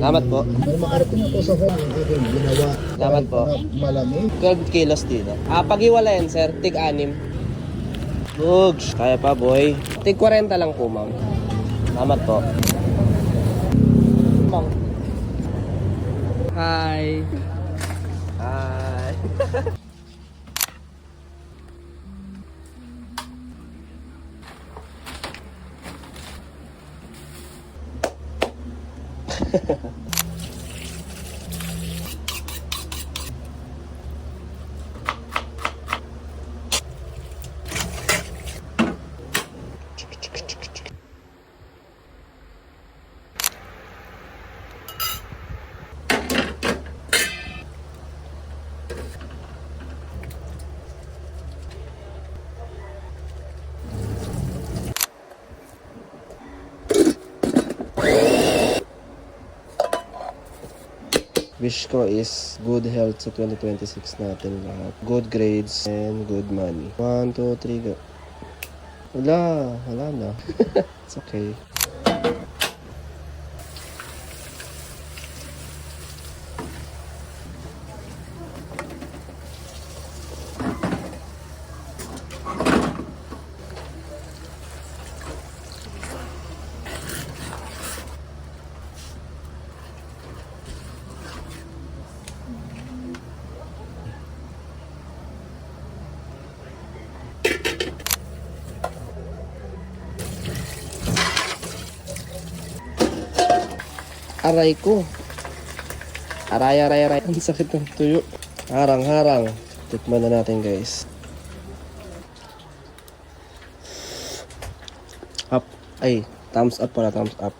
Salamat po. Makarap na po sa home yung aking ginawa. Salamat po. Malamig. 12 kilos dito. Pag-iwalayan, sir. Tig-6. Bugs. Kaya pa, boy. Tig-40 lang po, ma'am. Salamat po. Ma'am. Hi. Hi. Wish ko is good health sa 2026 natin lahat. Good grades and good money. 1, 2, 3, go. Wala na. It's okay. Aray ko. Aray. Ang sakit ng tuyo. Harang. Tikman na natin, guys. Up. Ay, thumbs up pala, thumbs up.